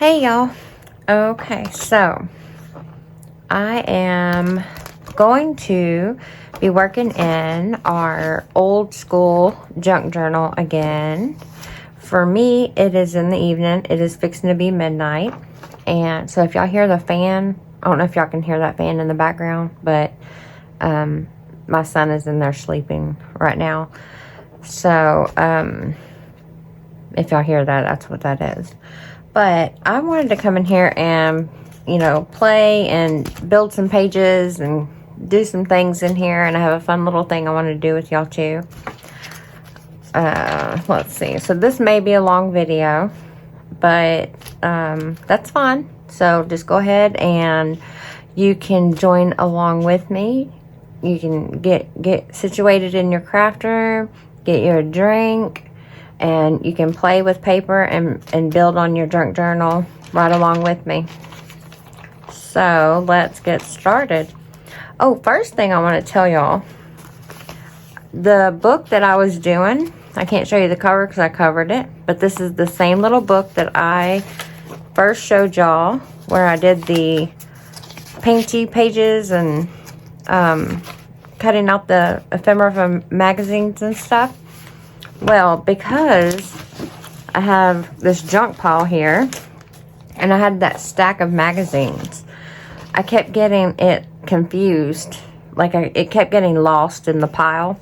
Hey y'all. Okay, so I am going to be working in our old school junk journal again. For me, it is in the evening. It is fixing to be midnight. And so if y'all hear the fan, I don't know if y'all can hear that fan in the background, but my son is in there sleeping right now. So if y'all hear that, that's what that is. But I wanted to come in here and, play and build some pages and do some things in here. And I have a fun little thing I want to do with y'all too. Let's see. So this may be a long video, but that's fine. So just go ahead and you can join along with me. You can get situated in your craft room, get you a drink, and you can play with paper and build on your junk journal right along with me. So let's get started. Oh, first thing I want to tell y'all, the book that I was doing, I can't show you the cover because I covered it, but this is the same little book that I first showed y'all where I did the painty pages and cutting out the ephemera from magazines and stuff. Well, because I have this junk pile here, and I had that stack of magazines, I kept getting it confused. It kept getting lost in the pile.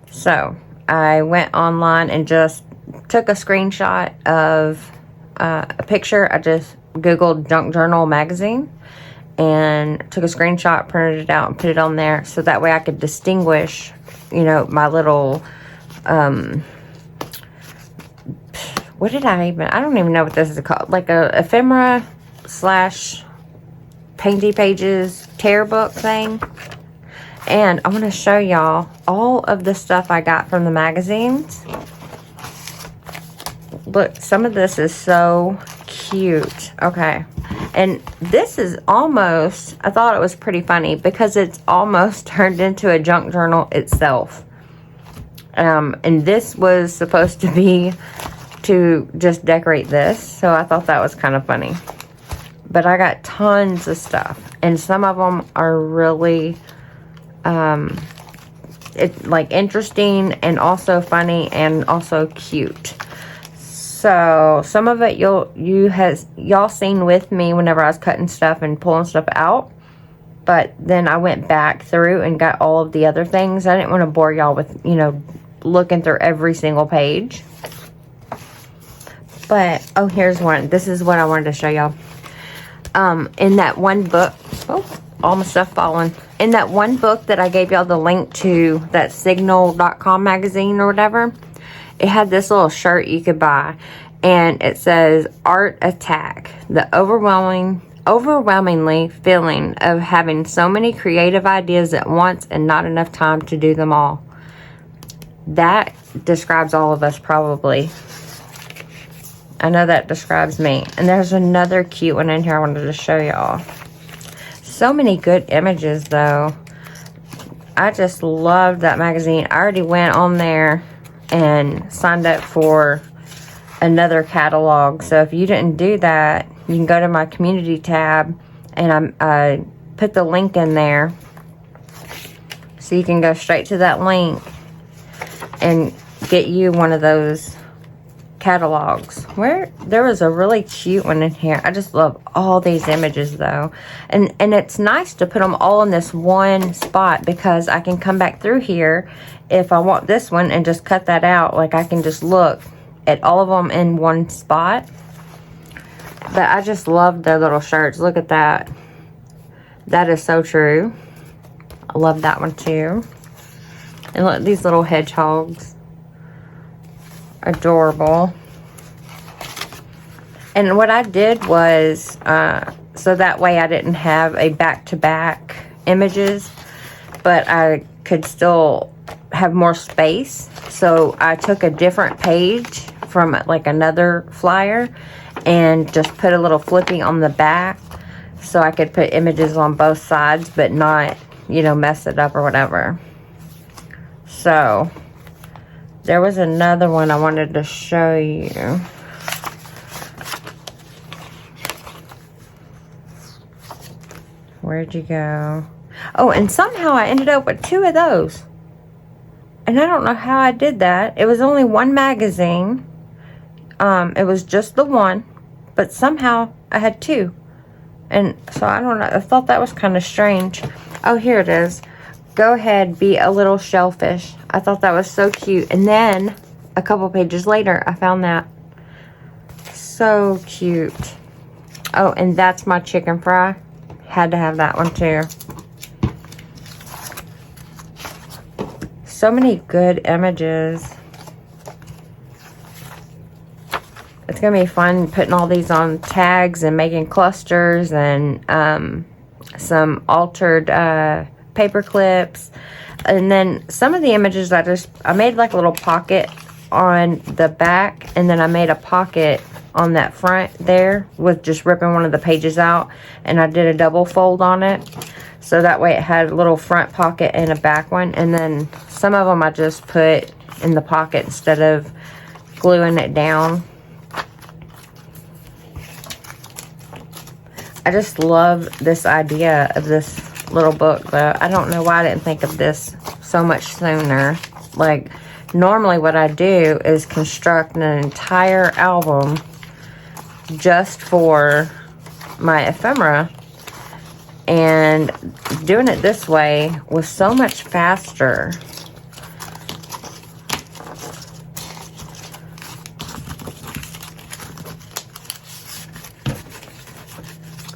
So, I went online and just took a screenshot of a picture. I just Googled junk journal magazine and took a screenshot, printed it out, and put it on there. So that way I could distinguish, my little... what did I don't even know what this is called. Like a ephemera / painty pages tear book thing. And I want to show y'all all of the stuff I got from the magazines. Look, some of this is so cute. Okay. And this is almost, I thought it was pretty funny because it's almost turned into a junk journal itself. And this was supposed to be to just decorate this. So I thought that was kind of funny. But I got tons of stuff. And some of them are really, interesting and also funny and also cute. So some of it y'all seen with me whenever I was cutting stuff and pulling stuff out. But then I went back through and got all of the other things. I didn't want to bore y'all with, looking through every single page. But, oh, here's one. This is what I wanted to show y'all. In that one book, all my stuff falling. In that one book that I gave y'all the link to, that Signal.com magazine or whatever, it had this little shirt you could buy. And it says, Art Attack. The overwhelmingly feeling of having so many creative ideas at once and not enough time to do them all. That describes all of us probably. I know that describes me. And there's another cute one in here I wanted to show y'all. So many good images though. I just loved that magazine. I already went on there and signed up for another catalog. So if you didn't do that, you can go to my community tab and I put the link in there. So you can go straight to that link and get you one of those catalogs. There was a really cute one in here. I just love all these images though. And it's nice to put them all in this one spot because I can come back through here if I want this one and just cut that out. Like I can just look at all of them in one spot. But I just love their little shirts. Look at that. That is so true. I love that one too. And look, these little hedgehogs. Adorable. And what I did was, so that way I didn't have a back-to-back images, but I could still have more space. So I took a different page from like another flyer and just put a little flipping on the back so I could put images on both sides but not, mess it up or whatever. So there was another one I wanted to show you. Where'd you go? Oh, and somehow I ended up with 2 of those. And I don't know how I did that. It was only one magazine. It was just the one. But somehow I had 2. And so I don't know. I thought that was kind of strange. Oh, here it is. Go ahead, be a little shellfish. I thought that was so cute. And then a couple pages later, I found that. So cute. Oh, and that's my chicken fry. Had to have that one too. So many good images. It's going to be fun putting all these on tags and making clusters and some altered paper clips. And then some of the images I made like a little pocket on the back, and then I made a pocket on that front there with just ripping one of the pages out, and I did a double fold on it. So that way it had a little front pocket and a back one. And then some of them I just put in the pocket instead of gluing it down. I just love this idea of this little book, but I don't know why I didn't think of this so much sooner. Like, normally what I do is construct an entire album just for my ephemera. And doing it this way was so much faster.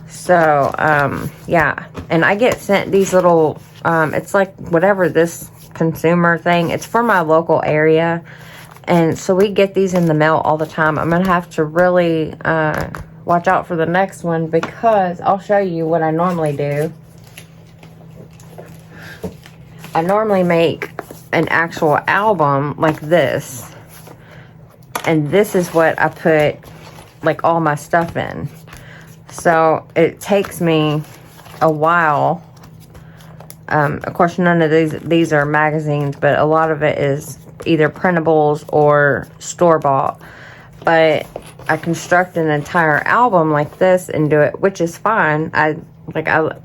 So, yeah. And I get sent these little, it's like whatever this consumer thing. It's for my local area. And so we get these in the mail all the time. I'm going to have to really watch out for the next one, because I'll show you what I normally do. I normally make an actual album like this. And this is what I put like all my stuff in. So it takes me a while. Of course, none of these are magazines, but a lot of it is either printables or store-bought. But I construct an entire album like this and do it, which is fine. I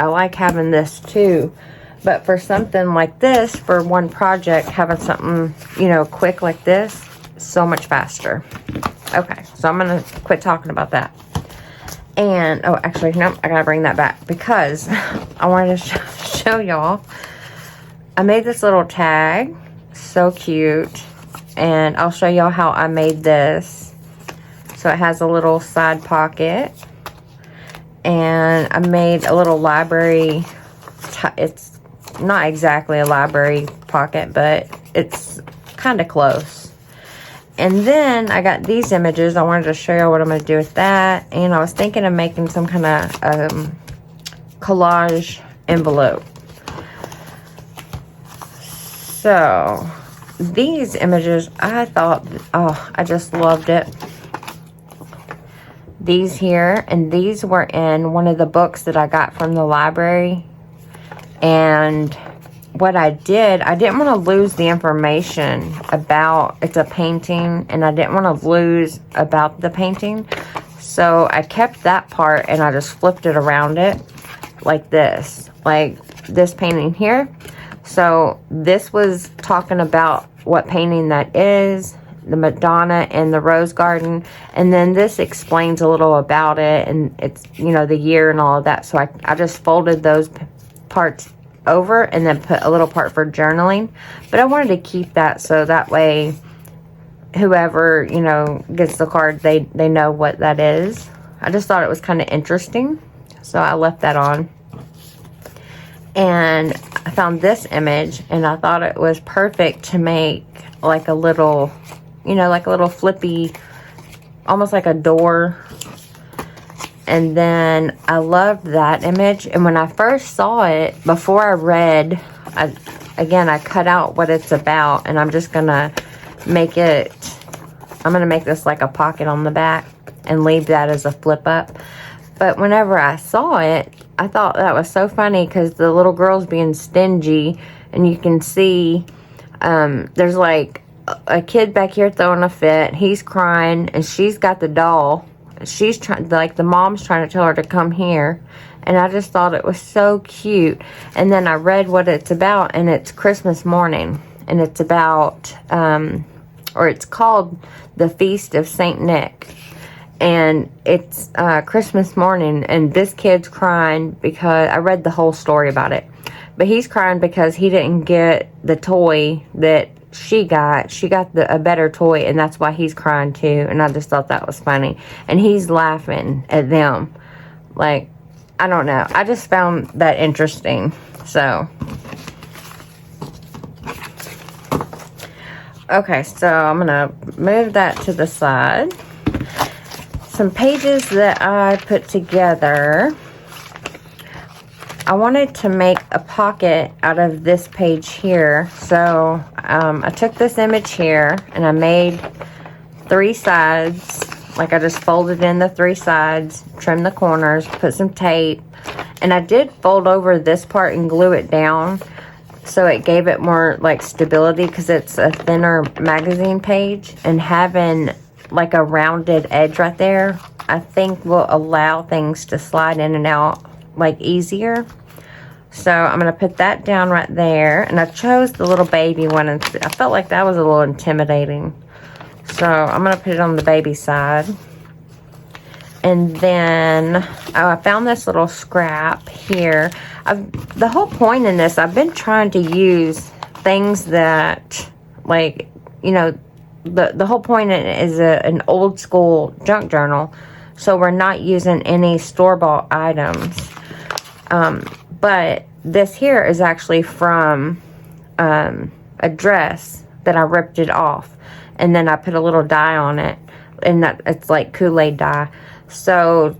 like having this too. But for something like this, for one project, having something, you know, quick like this, so much faster. Okay, so I'm going to quit talking about that. And, oh, actually, no, I got to bring that back, because I wanted to show y'all. I made this little tag. So cute. And I'll show y'all how I made this. So it has a little side pocket. And I made a little library. It's not exactly a library pocket, but it's kind of close. And then I got these images. I wanted to show you what I'm going to do with that. And I was thinking of making some kind of collage envelope. So these images, I thought, oh, I just loved it. These here, and these were in one of the books that I got from the library. And what I did, I didn't want to lose the information about, it's a painting, and I didn't want to lose about the painting. So I kept that part, and I just flipped it around it like this painting here. So this was talking about what painting that is, the Madonna and the Rose Garden. And then this explains a little about it, and it's, you know, the year and all of that. So I just folded those parts over and then put a little part for journaling. But I wanted to keep that so that way whoever, you know, gets the card, they know what that is. I just thought it was kind of interesting. So I left that on. And I found this image, and I thought it was perfect to make like a little, you know, like a little flippy, almost like a door. And then I loved that image. And when I first saw it, before I read, I cut out what it's about, and I'm just going to make it, I'm going to make this like a pocket on the back and leave that as a flip up. But whenever I saw it, I thought that was so funny, because the little girl's being stingy, and you can see there's like a kid back here throwing a fit. He's crying, and she's got the doll she's trying, like the mom's trying to tell her to come here. And I just thought it was so cute. And then I read what it's about, and it's Christmas morning. And it's about, or it's called The Feast of Saint Nick. And it's Christmas morning, and this kid's crying because, I read the whole story about it. But he's crying because he didn't get the toy that she got. She got a better toy, and that's why he's crying too. And I just thought that was funny. And he's laughing at them. Like, I don't know. I just found that interesting. So, okay, so I'm going to move that to the side. Some pages that I put together. I wanted to make a pocket out of this page here. So, I took this image here and I made 3 sides. Like, I just folded in the 3 sides, trimmed the corners, put some tape, and I did fold over this part and glue it down so it gave it more like stability, because it's a thinner magazine page, and having like a rounded edge right there I think will allow things to slide in and out like easier. So I'm going to put that down right there, and I chose the little baby one, and I felt like that was a little intimidating. So I'm going to put it on the baby side. And then I found this little scrap here. The whole point in this, I've been trying to use things that, like, you know, the whole point is an old school junk journal. So we're not using any store-bought items. But this here is actually from a dress that I ripped it off. And then I put a little dye on it, and that it's like Kool-Aid dye. So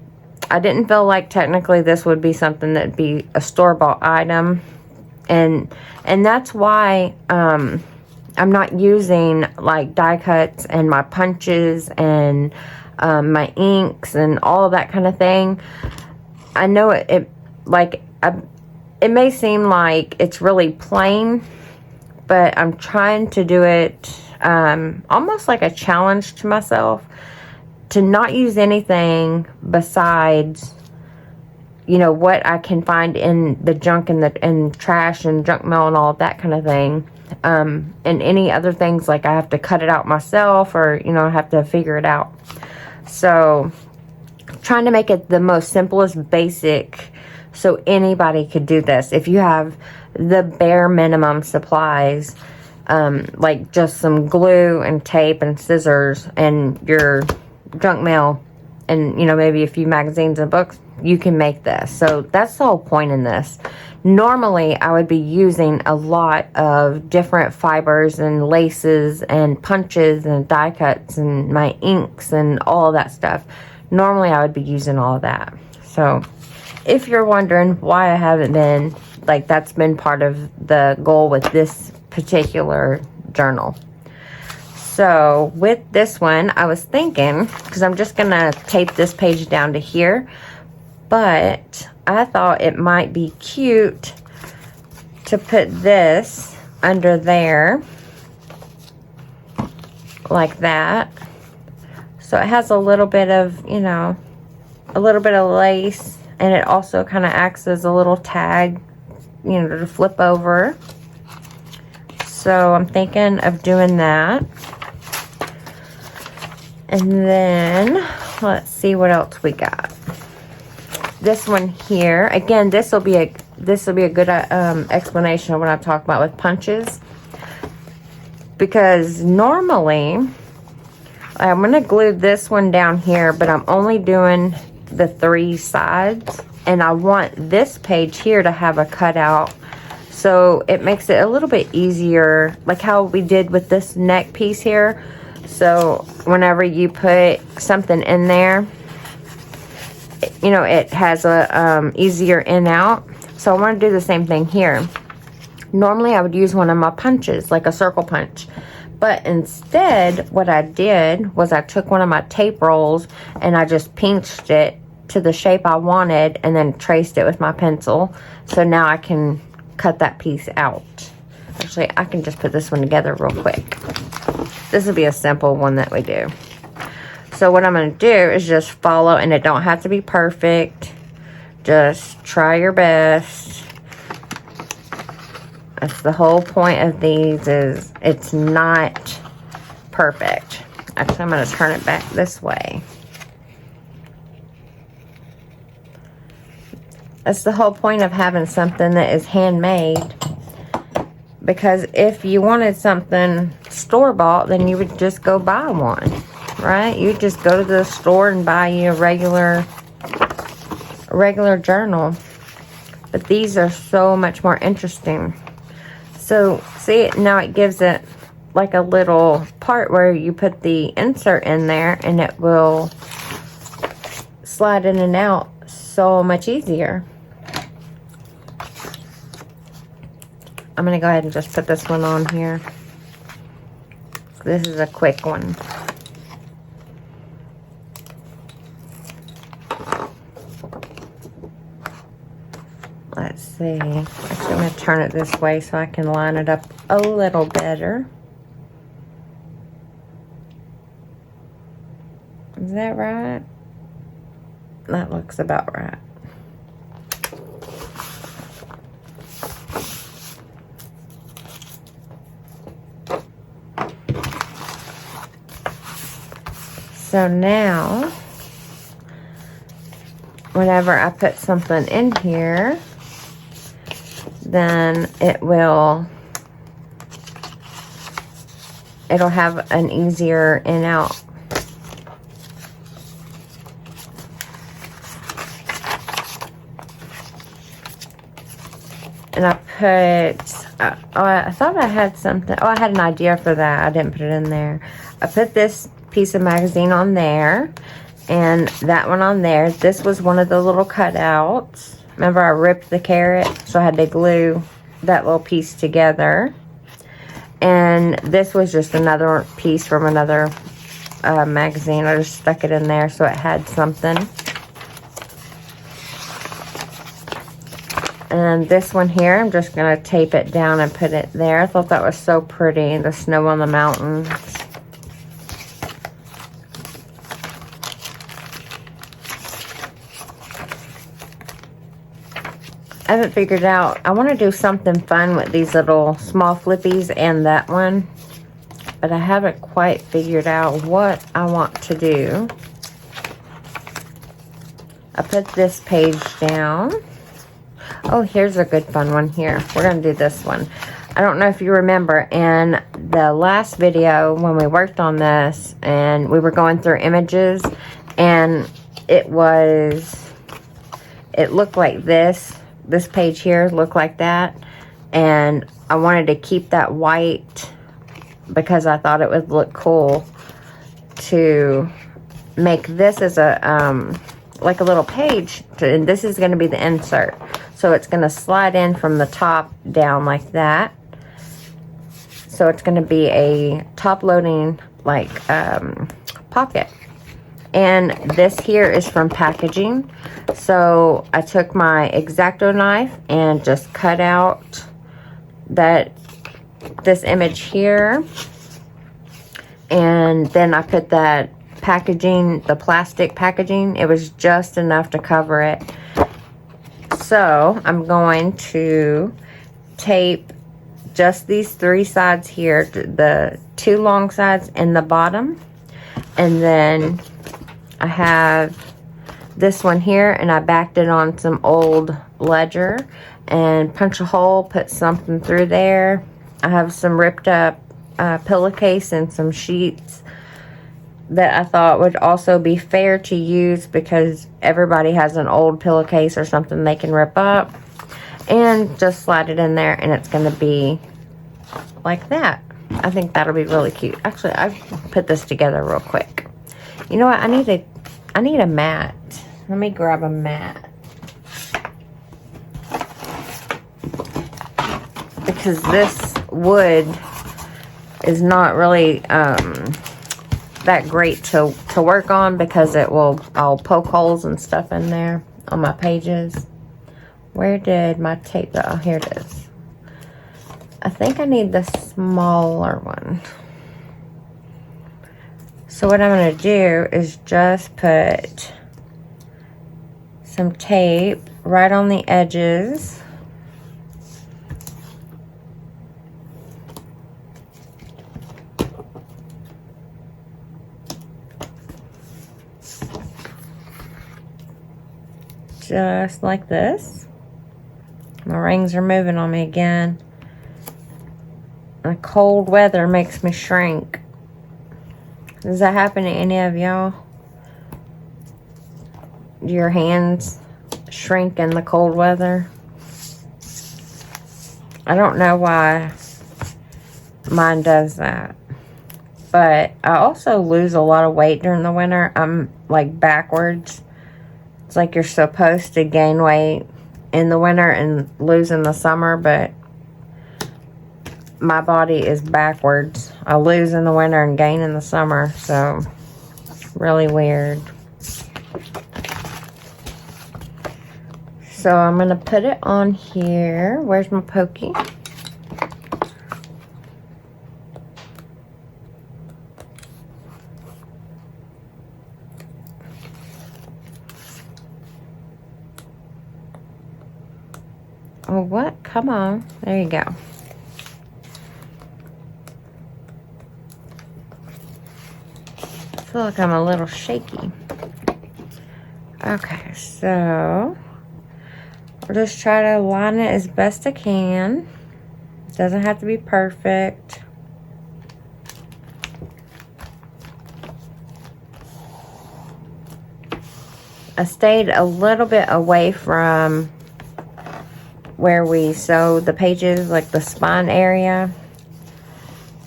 I didn't feel like technically this would be something that'd be a store-bought item, and that's why I'm not using like die cuts and my punches and my inks and all of that kind of thing. I know it may seem like it's really plain, but I'm trying to do it almost like a challenge to myself to not use anything besides, you know, what I can find in the junk and trash and junk mail and all of that kind of thing. And any other things, like I have to cut it out myself, or, you know, I have to figure it out. So trying to make it the most simplest basic so anybody could do this. If you have the bare minimum supplies, like just some glue and tape and scissors and your junk mail and, you know, maybe a few magazines and books, you can make this. So that's the whole point in this. Normally I would be using a lot of different fibers and laces and punches and die cuts and my inks and all of that stuff. Normally I would be using all of that. So if you're wondering why I haven't been, like, that's been part of the goal with this particular journal. So with this one, I was thinking, because I'm just going to tape this page down to here, but I thought it might be cute to put this under there like that. So it has a little bit of, you know, a little bit of lace, and it also kind of acts as a little tag, you know, to flip over. So I'm thinking of doing that. And then let's see what else we got. This one here, again, this will be a good explanation of what I'm talking about with punches, because normally I'm going to glue this one down here, but I'm only doing the 3 sides, and I want this page here to have a cutout, so it makes it a little bit easier, like how we did with this neck piece here. So whenever you put something in there, you know, it has a easier in out. So I want to do the same thing here. Normally I would use one of my punches, like a circle punch, but instead what I did was I took one of my tape rolls and I just pinched it to the shape I wanted and then traced it with my pencil. So now I can cut that piece out. Actually, I can just put this one together real quick. This will be a simple one that we do. So what I'm going to do is just follow, and it don't have to be perfect. Just try your best. That's the whole point of these, is it's not perfect. Actually, I'm going to turn it back this way. That's the whole point of having something that is handmade. Because if you wanted something store-bought, then you would just go buy one, right? You just go to the store and buy you a regular journal. But these are so much more interesting. So, see, now it gives it like a little part where you put the insert in there, and it will slide in and out so much easier. I'm going to go ahead and just put this one on here. This is a quick one. Let's see. Actually, I'm going to turn it this way so I can line it up a little better. Is that right? That looks about right. So now, whenever I put something in here, then it'll have an easier in out. And I put, I thought I had something, I had an idea for that. I didn't put it in there. I put this piece of magazine on there, and that one on there. This was one of the little cutouts. Remember, I ripped the carrot, so I had to glue that little piece together. And this was just another piece from another magazine. I just stuck it in there so it had something. And this one here, I'm just going to tape it down and put it there. I thought that was so pretty, the snow on the mountains. I haven't figured out, I want to do something fun with these little small flippies and that one, but I haven't quite figured out what I want to do. I put this page down. Oh, here's a good fun one here. We're going to do this one. I don't know if you remember in the last video when we worked on this and we were going through images, and it looked like this. This page here looked like that, and I wanted to keep that white because I thought it would look cool to make this as a like a little page, and this is going to be the insert, so it's going to slide in from the top down like that. So it's going to be a top loading like pocket. And this here is from packaging. So I took my X-Acto knife and just cut out this image here. And then I put that packaging, the plastic packaging, it was just enough to cover it. So I'm going to tape just these three sides here, the two long sides and the bottom. And then I have this one here, and I backed it on some old ledger and punch a hole, put something through there. I have some ripped up pillowcase and some sheets that I thought would also be fair to use because everybody has an old pillowcase or something they can rip up. And just slide it in there, and it's going to be like that. I think that'll be really cute. Actually, I put this together real quick. You know what? I need a mat. Let me grab a mat. Because this wood is not really that great to work on, because I'll poke holes and stuff in there on my pages. Where did my tape go? Oh, here it is. I think I need the smaller one. So what I'm going to do is just put some tape right on the edges. Just like this. My rings are moving on me again. The cold weather makes me shrink. Does that happen to any of y'all? Do your hands shrink in the cold weather? I don't know why mine does that. But I also lose a lot of weight during the winter. I'm like backwards. It's like you're supposed to gain weight in the winter and lose in the summer, but my body is backwards. I lose in the winter and gain in the summer, so really weird. So I'm going to put it on here. Where's my pokey? Oh, what? Come on. There you go. I feel like I'm a little shaky. Okay, so I'll just try to align it as best I can. It doesn't have to be perfect. I stayed a little bit away from where we sew the pages, like the spine area,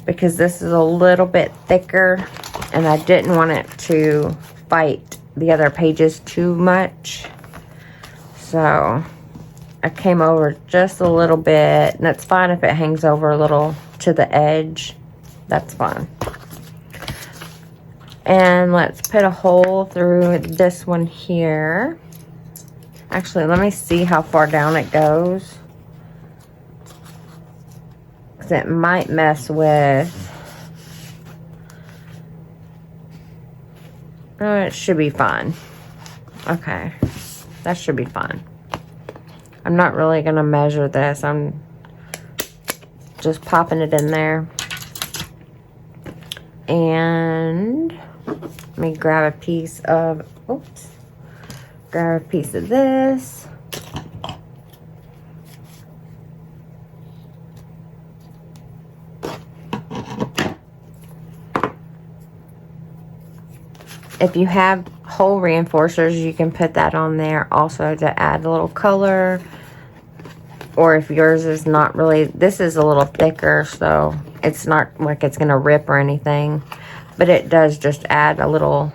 because this is a little bit thicker and I didn't want it to fight the other pages too much. So I came over just a little bit, and it's fine if it hangs over a little to the edge. That's fine. And let's put a hole through this one here. Actually, let me see how far down it goes, because it might mess with... Oh, it should be fine. Okay, that should be fine. I'm not really going to measure this. I'm just popping it in there. And let me grab a piece of... Oops. Grab a piece of this. If you have hole reinforcers, you can put that on there also to add a little color. Or if yours is not really... This is a little thicker, so it's not like it's going to rip or anything. But it does just add a little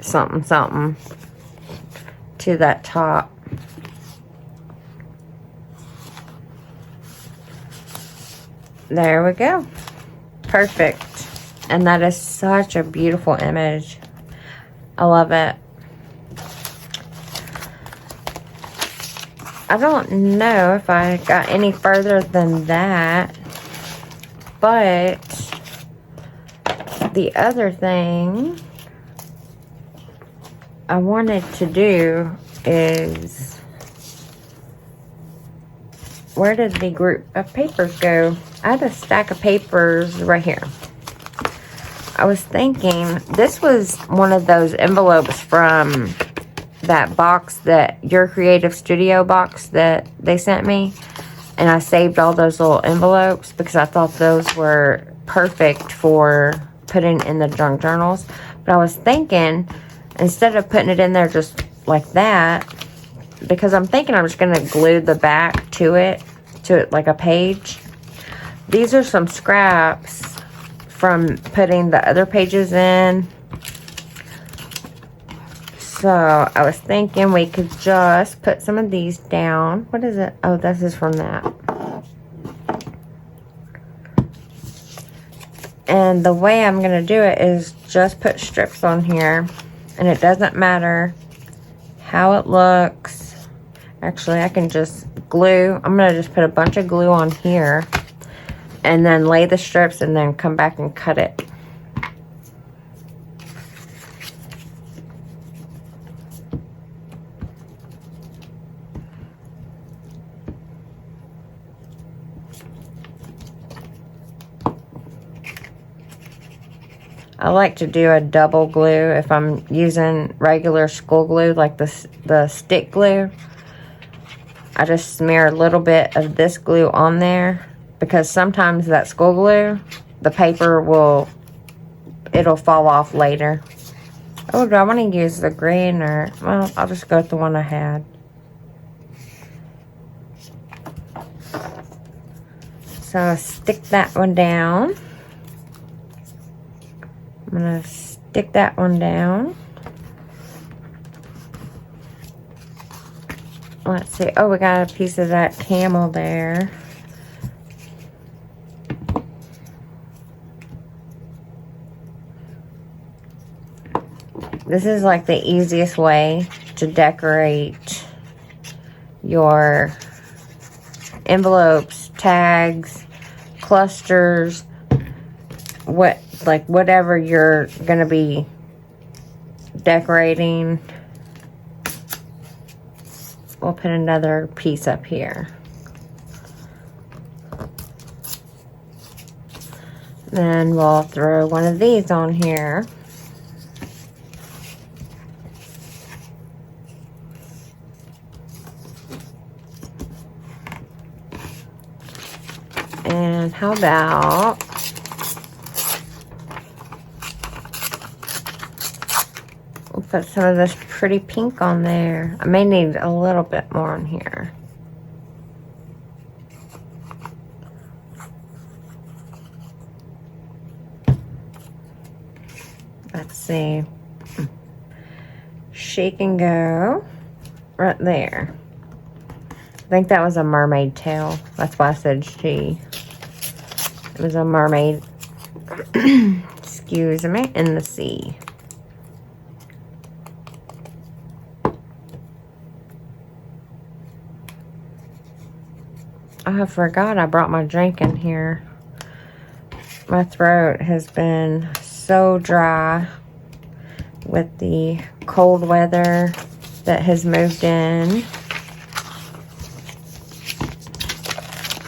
something, something to that top. There we go. Perfect. And that is such a beautiful image. I love it. I don't know if I got any further than that, but the other thing I wanted to do is, where did the group of papers go? I had a stack of papers right here. I was thinking, this was one of those envelopes from that box, that Your Creative Studio box that they sent me. And I saved all those little envelopes because I thought those were perfect for putting in the junk journals. But I was thinking, instead of putting it in there just like that, because I'm thinking I'm just going to glue the back to it like a page. These are some scraps from putting the other pages in. So I was thinking we could just put some of these down. What is it? Oh, this is from that. And the way I'm going to do it is just put strips on here. And it doesn't matter how it looks. Actually, I can just glue. I'm going to just put a bunch of glue on here. And then lay the strips and then come back and cut it. I like to do a double glue if I'm using regular school glue, like the stick glue. I just smear a little bit of this glue on there, because sometimes that school glue, the paper it'll fall off later. Oh, do I want to use the green, or, well, I'll just go with the one I had. So stick that one down. I'm going to stick that one down. Let's see. Oh, we got a piece of that camel there. This is like the easiest way to decorate your envelopes, tags, clusters, whatever you're gonna be decorating. We'll put another piece up here. Then we'll throw one of these on here. And how about we'll put some of this pretty pink on there. I may need a little bit more on here. Let's see. She can go right there. I think that was a mermaid tail. That's why I said she. It was a mermaid, excuse me, in the sea. I forgot I brought my drink in here. My throat has been so dry with the cold weather that has moved in.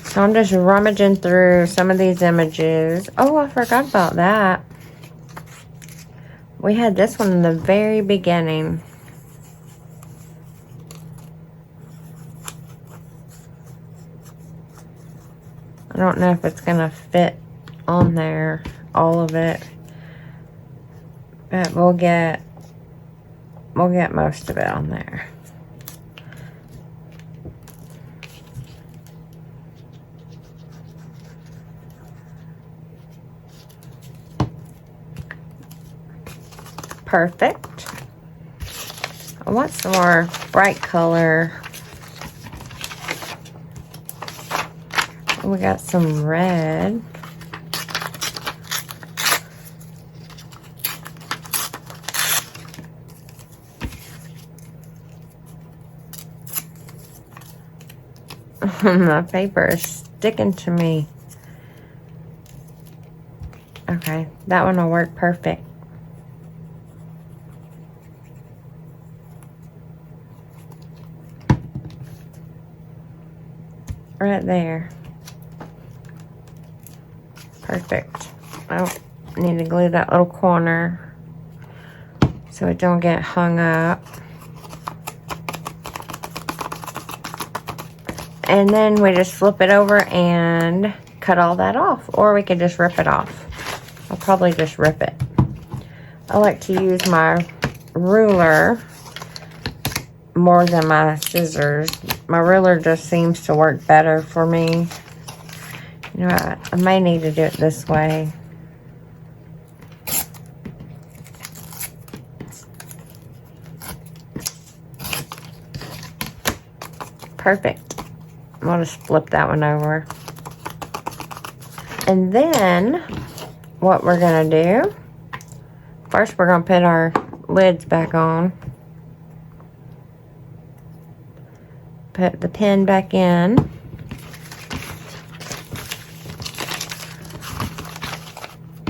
So I'm just rummaging through some of these images. Oh, I forgot about that. We had this one in the very beginning. I don't know if it's gonna fit on there, all of it. But we'll get most of it on there. Perfect. I want some more bright color. We got some red. My paper is sticking to me. Okay, that one will work perfect. Right there. Perfect. Oh, need to glue that little corner so it don't get hung up. And then we just flip it over and cut all that off, or we could just rip it off. I'll probably just rip it. I like to use my ruler more than my scissors. My ruler just seems to work better for me. You know, I may need to do it this way. Perfect. I'll just flip that one over. And then what we're gonna do, first we're gonna put our lids back on. Put the pin back in.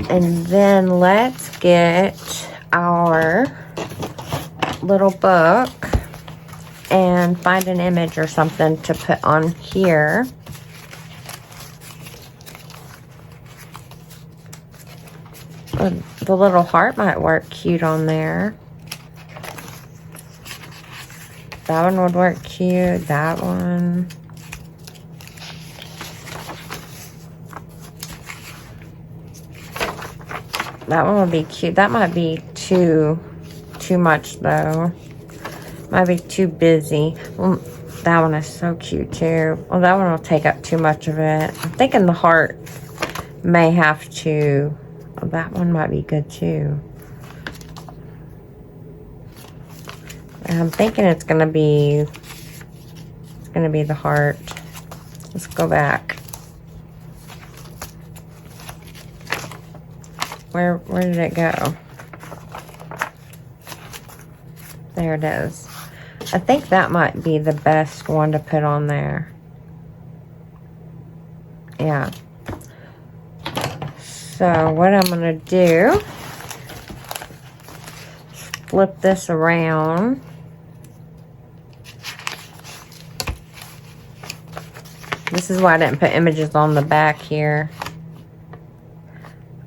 And then let's get our little book and find an image or something to put on here. The little heart might work cute on there. That one would work cute. That one. That one would be cute. That might be too much though. Might be too busy. Well, that one is so cute too. Well, that one will take up too much of it. I'm thinking the heart may have to. Oh, that one might be good too. And I'm thinking it's gonna be the heart. Let's go back. Where did it go? There it is. I think that might be the best one to put on there. Yeah. So what I'm gonna do, flip this around. This is why I didn't put images on the back here.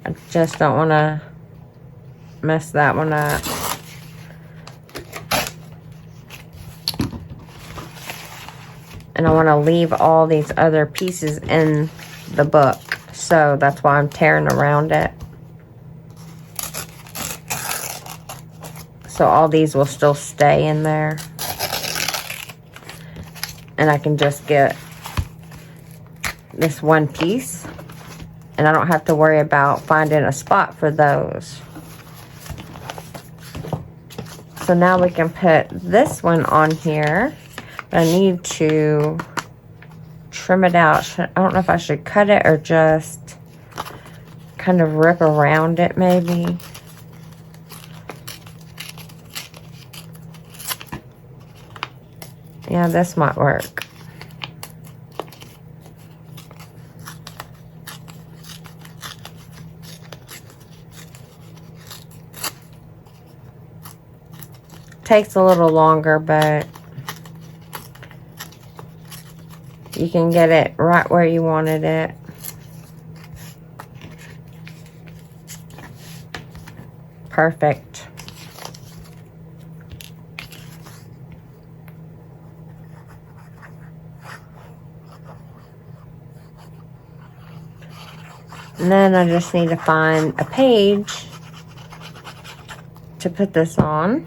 I just don't want to mess that one up. And I want to leave all these other pieces in the book. So that's why I'm tearing around it. So all these will still stay in there. And I can just get this one piece. And I don't have to worry about finding a spot for those. So now we can put this one on here. But I need to trim it out. I don't know if I should cut it or just kind of rip around it maybe. Yeah, this might work. Takes a little longer, but you can get it right where you wanted it. Perfect. And then I just need to find a page to put this on.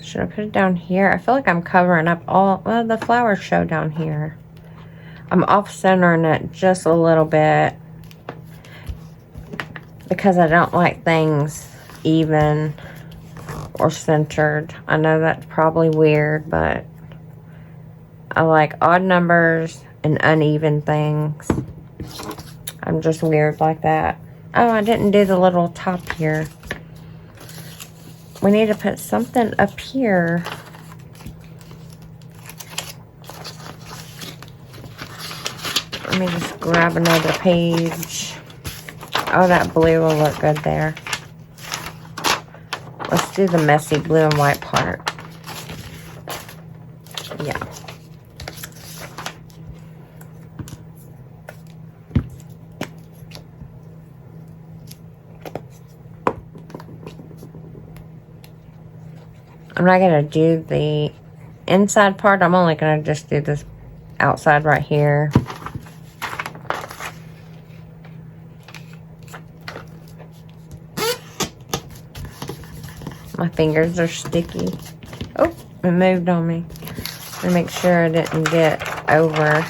Should I put it down here? I feel like I'm covering up all, well, the flowers show down here. I'm off-centering it just a little bit because I don't like things even or centered. I know that's probably weird, but I like odd numbers and uneven things. I'm just weird like that. Oh, I didn't do the little top here. We need to put something up here. Let me just grab another page. Oh, that blue will look good there. Let's do the messy blue and white part. Yeah. I'm not going to do the inside part. I'm only going to just do this outside right here. My fingers are sticky. Oh, it moved on me. Let me make sure I didn't get over.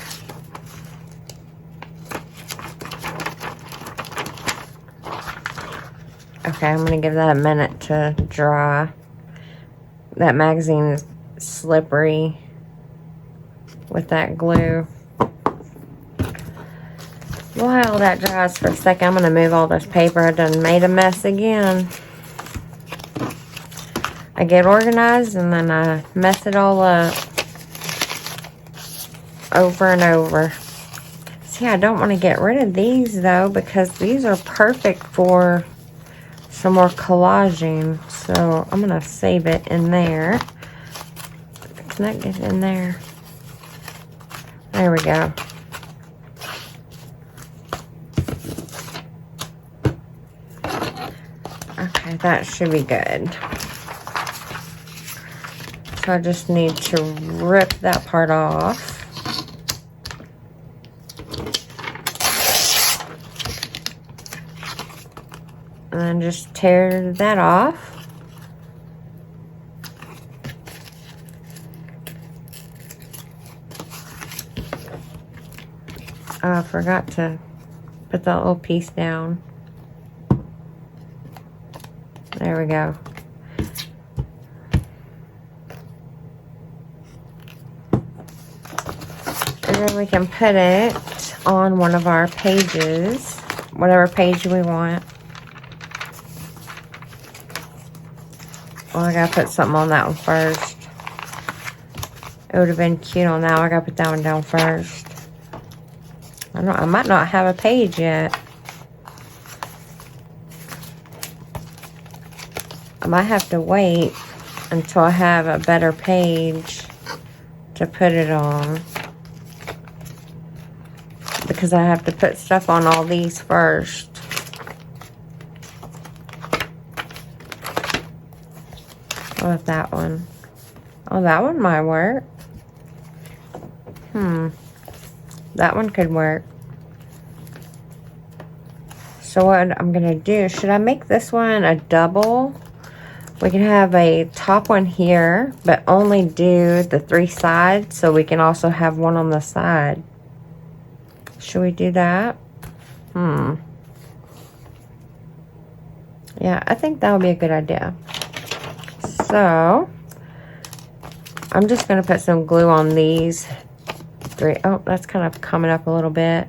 Okay, I'm going to give that a minute to dry. That magazine is slippery with that glue. While that dries for a second, I'm going to move all this paper. I done made a mess again. I get organized and then I mess it all up over and over. See, I don't want to get rid of these though because these are perfect for some more collaging. So I'm going to save it in there. Can I get in there? There we go. Okay, that should be good. So I just need to rip that part off. And then just tear that off. Oh, I forgot to put that little piece down. There we go. And then we can put it on one of our pages, whatever page we want. Well, I gotta put something on that one first. It would have been cute on that one. I gotta put that one down first. I might not have a page yet. I might have to wait until I have a better page to put it on. Because I have to put stuff on all these first. What about that one? Oh, that one might work. That one could work. So what I'm gonna do, should I make this one a double? We can have a top one here, but only do the 3 sides, so we can also have one on the side. Should we do that? Yeah, I think that would be a good idea. So I'm just gonna put some glue on these 3. Oh, that's kind of coming up a little bit.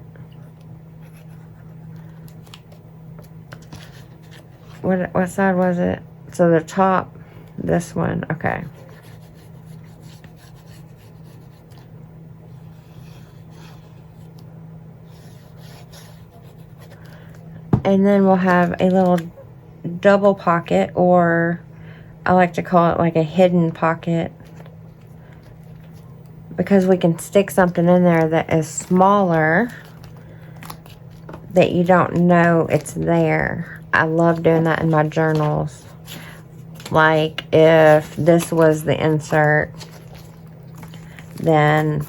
What side was it? So the top, this one, okay. And then we'll have a little double pocket, or I like to call it like a hidden pocket, because we can stick something in there that is smaller that you don't know it's there. I love doing that in my journals. Like if this was the insert, then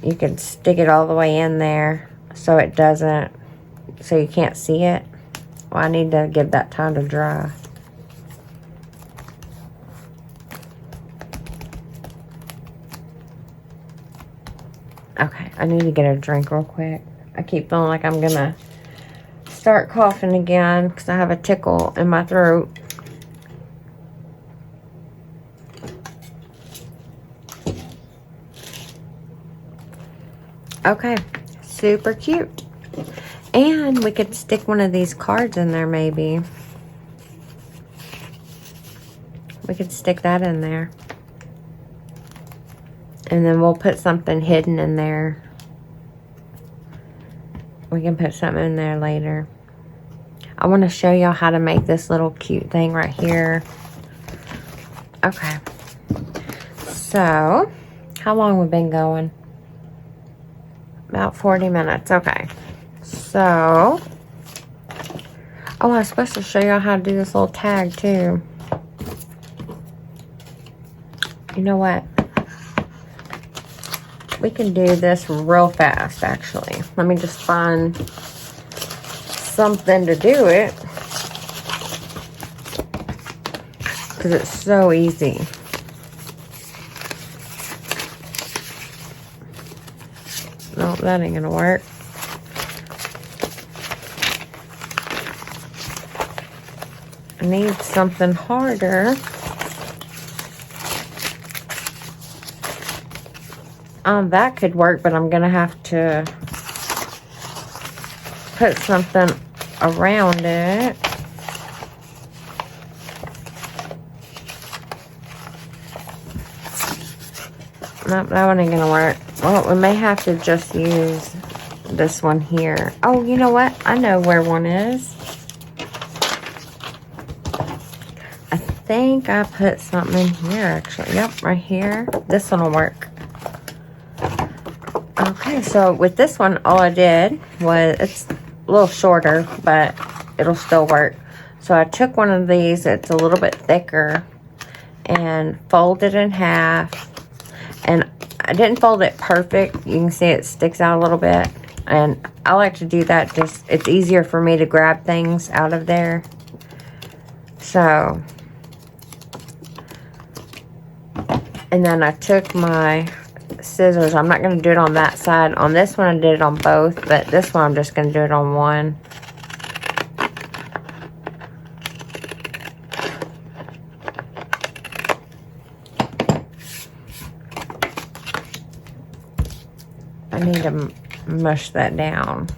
you could stick it all the way in there so it doesn't, so you can't see it. Well, I need to give that time to dry. Okay, I need to get a drink real quick. I keep feeling like I'm gonna start coughing again because I have a tickle in my throat. Okay, super cute. And we could stick one of these cards in there maybe. We could stick that in there. And then we'll put something hidden in there. We can put something in there later. I want to show y'all how to make this little cute thing right here. Okay. So, how long have we been going? About 40 minutes. Okay. So, oh, I was supposed to show y'all how to do this little tag too. You know what? We can do this real fast, actually. Let me just find something to do it, because it's so easy. No, that ain't gonna work. I need something harder. That could work, but I'm gonna have to put something around it. Nope, that one ain't gonna work. Well, we may have to just use this one here. Oh, you know what? I know where one is. I think I put something in here, actually. Yep, right here. This one will work. Okay, so with this one, all I did was, it's a little shorter, but it'll still work. So I took one of these, it's a little bit thicker, and folded in half. And I didn't fold it perfect. You can see it sticks out a little bit. And I like to do that, just it's easier for me to grab things out of there. So, and then I took my scissors. I'm not going to do it on that side. On this one I did it on both, but this one I'm just going to do it on one. I need to mush that down.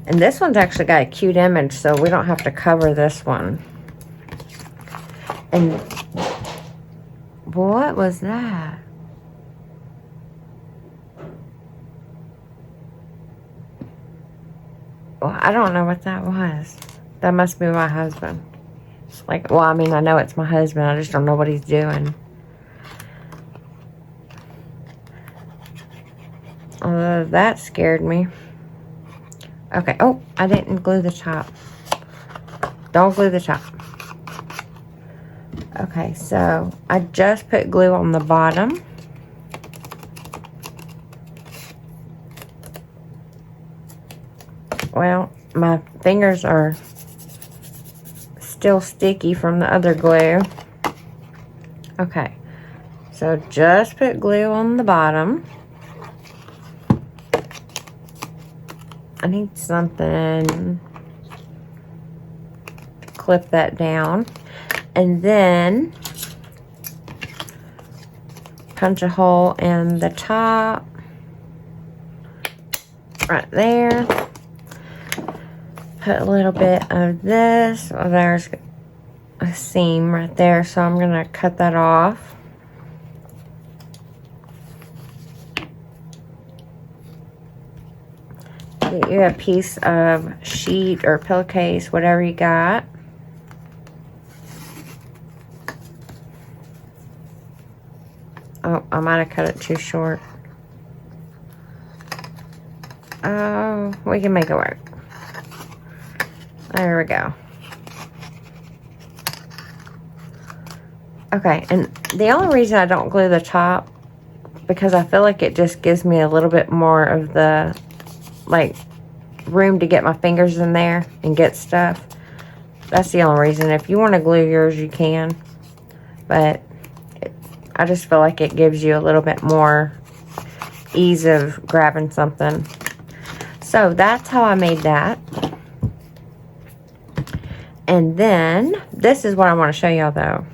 And this one's actually got a cute image, so we don't have to cover this one. And what was that? Well, I don't know what that was. That must be my husband. Like, well, I mean, I know it's my husband. I just don't know what he's doing. That scared me. Okay. Oh, I didn't glue the top. Don't glue the top. Okay, so I just put glue on the bottom. Well, my fingers are still sticky from the other glue. Okay, so just put glue on the bottom. I need something to clip that down. And then punch a hole in the top. Right there. Put a little bit of this. Well, there's a seam right there, so I'm going to cut that off. Get you a piece of sheet or pillowcase, whatever you got. Oh, I might have cut it too short. Oh, we can make it work. There we go. Okay, and the only reason I don't glue the top, because I feel like it just gives me a little bit more of the, like, room to get my fingers in there and get stuff. That's the only reason. If you want to glue yours, you can. But I just feel like it gives you a little bit more ease of grabbing something. So that's how I made that. And then this is what I want to show y'all though.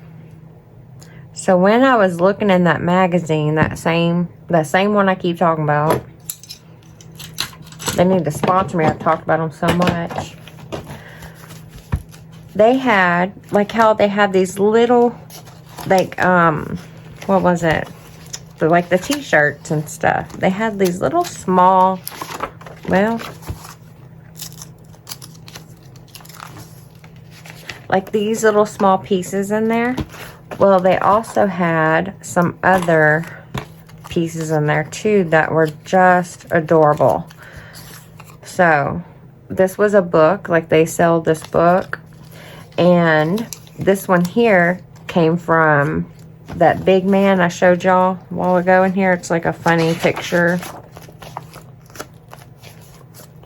So when I was looking in that magazine, that same one I keep talking about, they need to sponsor me. I've talked about them so much. They had, like how they had these little, like, what was it? Like the t-shirts and stuff. They had these little small, well, like these little small pieces in there. Well, they also had some other pieces in there too that were just adorable. So this was a book, like they sell this book, and this one here came from that big man I showed y'all a while ago in here. It's like a funny picture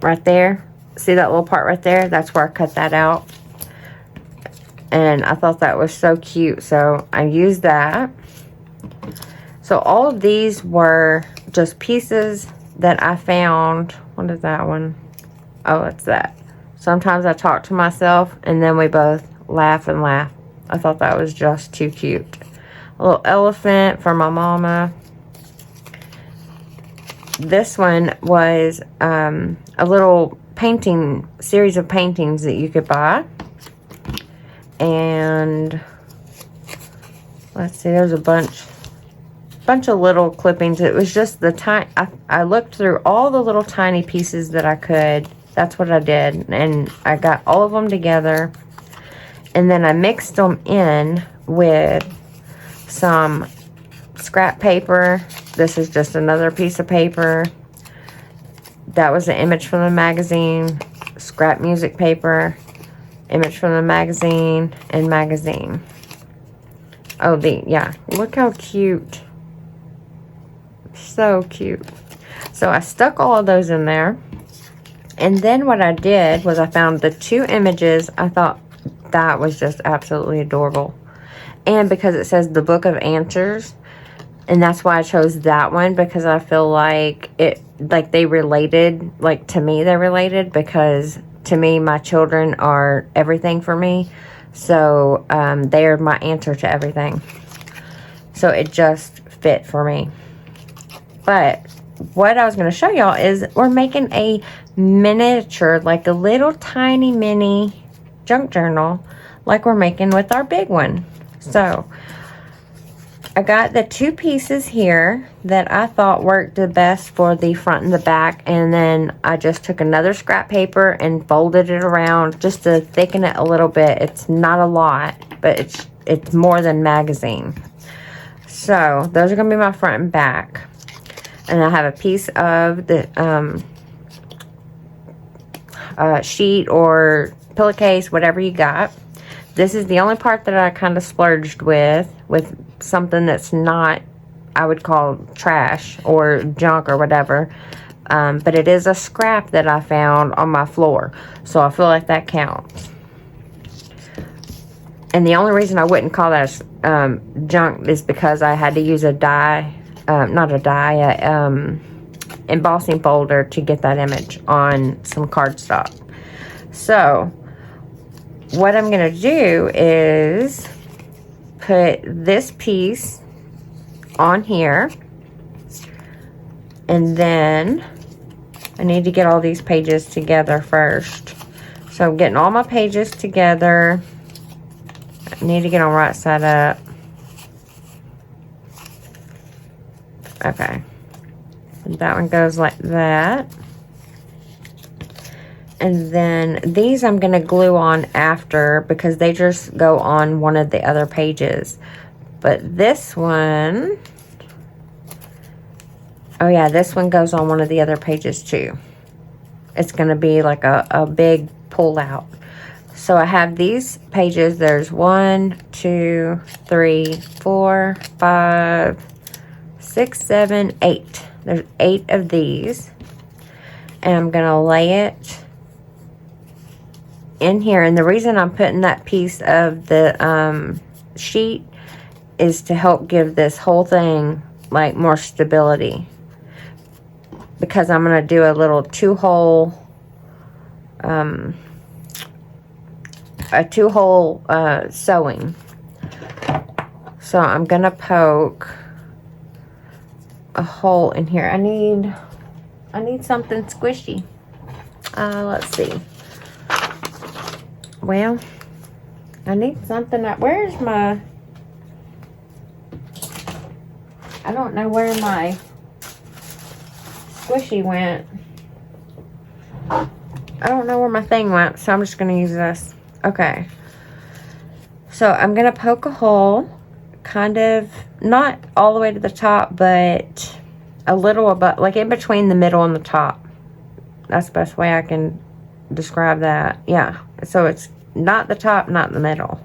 right there. See that little part right there? That's where I cut that out. And I thought that was so cute, so I used that. So all of these were just pieces that I found. What is that one? Oh, it's that. Sometimes I talk to myself and then we both laugh and laugh. I thought that was just too cute. A little elephant for my mama. This one was a little painting, series of paintings that you could buy. And let's see, there's a bunch of little clippings. It was just the tiny, I looked through all the little tiny pieces that I could. That's what I did. And I got all of them together. And then I mixed them in with some scrap paper. This is just another piece of paper. That was an image from the magazine. Scrap music paper. image from the magazine, and magazine. Oh, yeah, look how cute. So cute. So I stuck all of those in there. And then what I did was I found the 2 images. I thought that was just absolutely adorable. And because it says the Book of Answers, and that's why I chose that one, because I feel like they related, like to me they related, because to me my children are everything for me. So they are my answer to everything. So it just fit for me. But what I was going to show y'all is we're making a miniature, like a little tiny mini junk journal, like we're making with our big one. So I got the 2 pieces here that I thought worked the best for the front and the back, and then I just took another scrap paper and folded it around just to thicken it a little bit. It's not a lot, but it's more than magazine. So those are going to be my front and back. And I have a piece of the sheet or pillowcase, whatever you got. This is the only part that I kind of splurged with something that's not, I would call trash or junk or whatever. But it is a scrap that I found on my floor. So I feel like that counts. And the only reason I wouldn't call that junk is because I had to use a embossing folder to get that image on some cardstock. So what I'm going to do is put this piece on here, and then I need to get all these pages together first. So I'm getting all my pages together. I need to get them right side up. Okay. And that one goes like that. And then these I'm going to glue on after, because they just go on one of the other pages. But this one, oh yeah, this one goes on one of the other pages too. It's going to be like a big pull out. So I have these pages. There's 1, 2, 3, 4, 5, 6, 7, 8. There's 8 of these. And I'm going to lay it in here. And the reason I'm putting that piece of the sheet is to help give this whole thing like more stability. Because I'm going to do a little 2-hole sewing. So I'm going to poke a hole in here. I need something squishy. Let's see. Well, I need something that, where's my, I don't know where my squishy went. I don't know where my thing went, so I'm just going to use this. Okay. So I'm going to poke a hole, kind of, not all the way to the top, but a little above, like in between the middle and the top. That's the best way I can describe that. Yeah. So it's not the top, not the middle.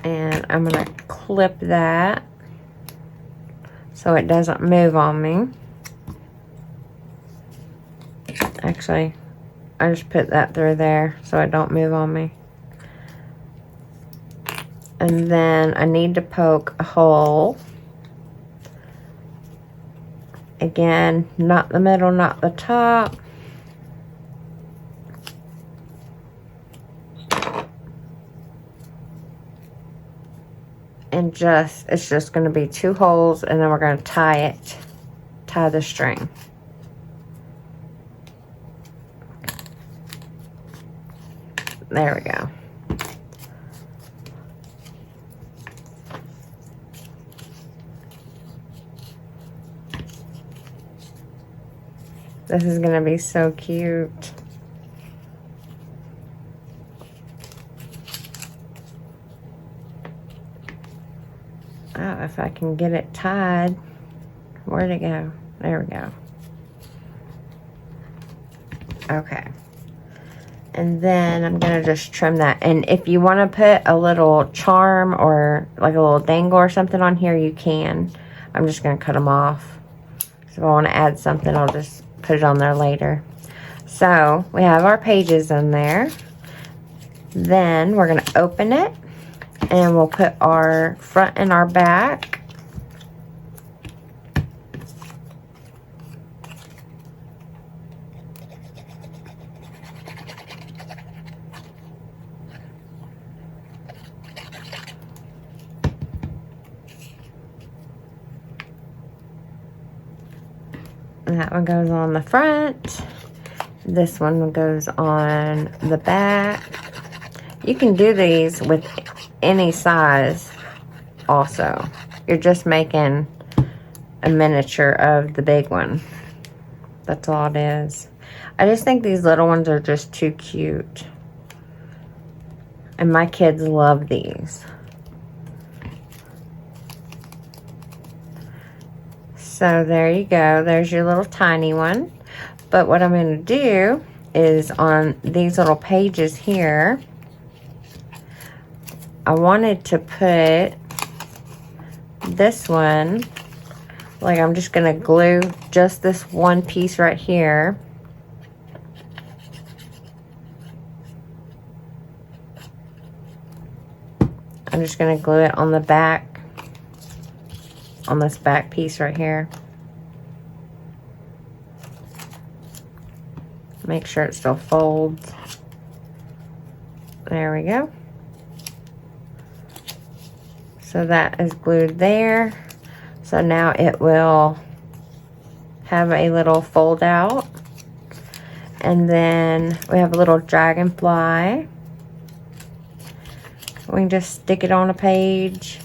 And I'm going to clip that so it doesn't move on me. Actually, I just put that through there so it don't move on me. And then I need to poke a hole. Again, not the middle, not the top. And it's just going to be 2 holes, and then we're going to tie the string. There we go. This is going to be so cute. Oh, if I can get it tied. Where'd it go? There we go. Okay. And then I'm going to just trim that. And if you want to put a little charm or like a little dangle or something on here, you can. I'm just going to cut them off. So if I want to add something, I'll just put it on there later. So we have our pages in there. Then we're going to open it. And we'll put our front and our back. And that one goes on the front. This one goes on the back. You can do these with any size also. You're just making a miniature of the big one. That's all it is. I just think these little ones are just too cute. And my kids love these. So there you go. There's your little tiny one. But what I'm going to do is on these little pages here, I wanted to put this one, like I'm just going to glue just this one piece right here. I'm just going to glue it on the back. On this back piece right here. Make sure it still folds. There we go. So that is glued there. So now it will have a little fold out. And then we have a little dragonfly. We can just stick it on a page.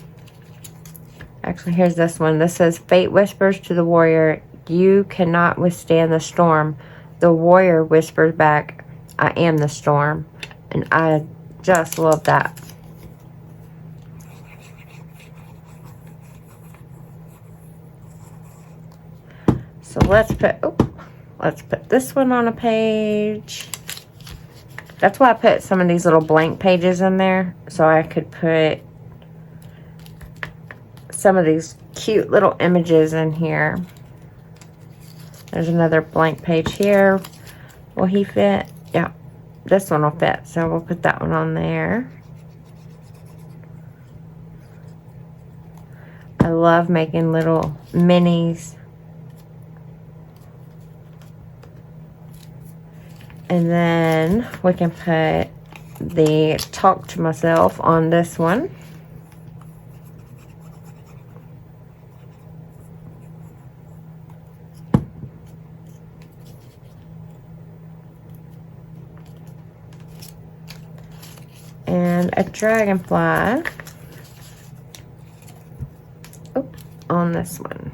Actually, here's this one. This says, Fate whispers to the warrior, you cannot withstand the storm. The warrior whispers back, I am the storm. And I just love that. So let's put this one on a page. That's why I put some of these little blank pages in there, so I could put some of these cute little images in here. There's another blank page here. Will he fit? Yeah, this one will fit, so we'll put that one on there. I love making little minis. And then we can put the talk to myself on this one. And a dragonfly on this one.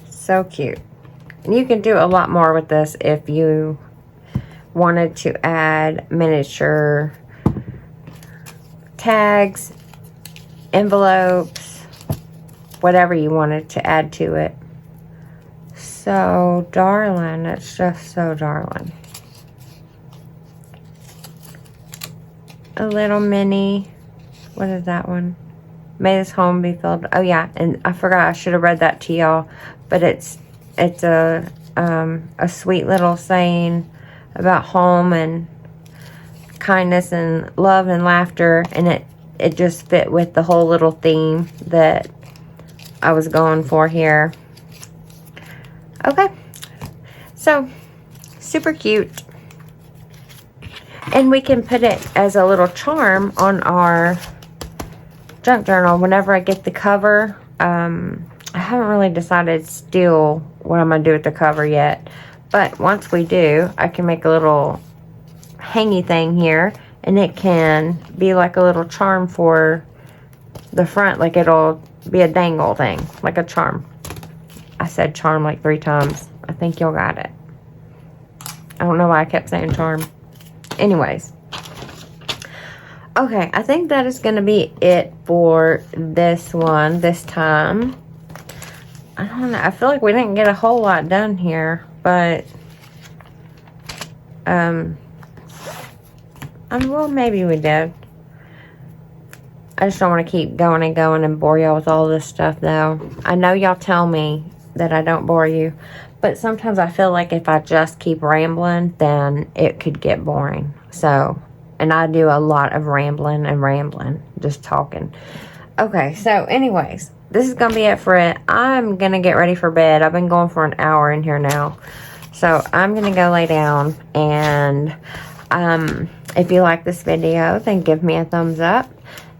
So cute. And you can do a lot more with this if you wanted to add miniature tags, envelopes, whatever you wanted to add to it. So darling. It's just so darling. A little mini. What is that one? May this home be filled. Oh yeah, and I forgot I should have read that to y'all. But it's a sweet little saying about home and kindness and love and laughter, and it just fit with the whole little theme that I was going for here. Okay, so super cute, and we can put it as a little charm on our junk journal whenever I get the cover. I haven't really decided still what I'm going to do with the cover yet. But once we do, I can make a little hangy thing here. And it can be like a little charm for the front. Like it'll be a dangle thing. Like a charm. I said charm like 3 times. I think y'all got it. I don't know why I kept saying charm. anyways. Okay, I think that is going to be it for this one this time. I don't know. I feel like we didn't get a whole lot done here, but well, maybe we did. I just don't want to keep going and going and bore y'all with all this stuff, though. I know y'all tell me that I don't bore you, but sometimes I feel like if I just keep rambling, then it could get boring. So, and I do a lot of rambling, just talking. Okay, so anyways, this is going to be it for it. I'm going to get ready for bed. I've been going for an hour in here now. So I'm going to go lay down. And if you like this video, then give me a thumbs up.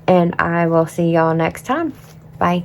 And I will see y'all next time. Bye.